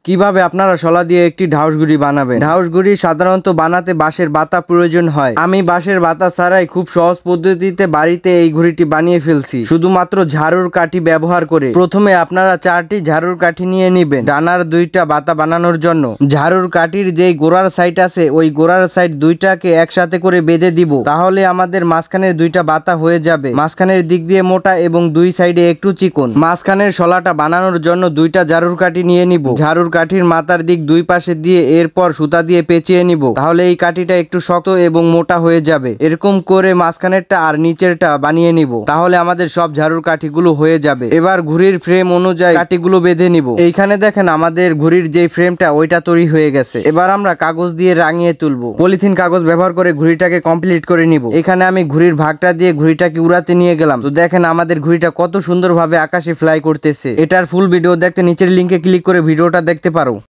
কিভাবে আপনারা শলা দিয়ে একটি ঢাউস ঘুড়ি বানাবেন। ঢাউস ঘুড়ি সাধারণত বানাতে বাঁশের বাতা প্রয়োজন হয়। আমি বাঁশের বাতা ছাড়াই খুব সহজ পদ্ধতিতে বাড়িতে এই ঘুড়িটি বানিয়ে ফেলছি, শুধুমাত্র ঝাড়ুর কাঠি ব্যবহার করে। প্রথমে আপনারা 4টি ঝাড়ুর কাঠি নিয়ে নিবেন ডানার 2টা বাতা বানানোর জন্য। ঝাড়ুর কাঠির যেই গোড়ার সাইড আছে ওই গোড়ার সাইড 2টাকে একসাথে করে বেঁধে দিব, তাহলে আমাদের মাঝখানের 2টা বাতা হয়ে যাবে। মাঝখানের দিক দিয়ে মোটা এবং 2 সাইডে একটু চিকন। মাঝখানের শলাটা বানানোর জন্য 2টা ঝাড়ুর কাঠি নিয়ে নিব। ঝাড়ুর কাঠির মাথার দিক 2 পাশে দিয়ে এরপর সুতা দিয়ে পেঁচিয়ে নিব, তাহলে এই কাঠিটা একটু শক্ত এবং মোটা হয়ে যাবে। এরকম করে মাঝখানেরটা আর নিচেরটা বানিয়ে নিব, তাহলে আমাদের সব ঝাড়ুর কাঠিগুলো হয়ে যাবে। এবার ঘুড়ির ফ্রেম অনুযায়ী কাঠিগুলো বেঁধে নিব। এইখানে দেখেন আমাদের ঘুড়ির যে ফ্রেমটা ওইটা তৈরি হয়ে গেছে। এবার আমরা কাগজ দিয়ে রাঙিয়ে তুলবো। পলিথিন কাগজ ব্যবহার করে ঘুড়িটাকে কমপ্লিট করে নিব। এখানে আমি ঘুড়ির ভাগটা দিয়ে ঘুড়িটাকে উড়াতে নিয়ে গেলাম। তো দেখেন আমাদের ঘুড়িটা কত সুন্দরভাবে আকাশে ফ্লাই করতেছে। এটার ফুল ভিডিও দেখতে নিচের লিংকে ক্লিক করে ভিডিওটা দেখতে পারো।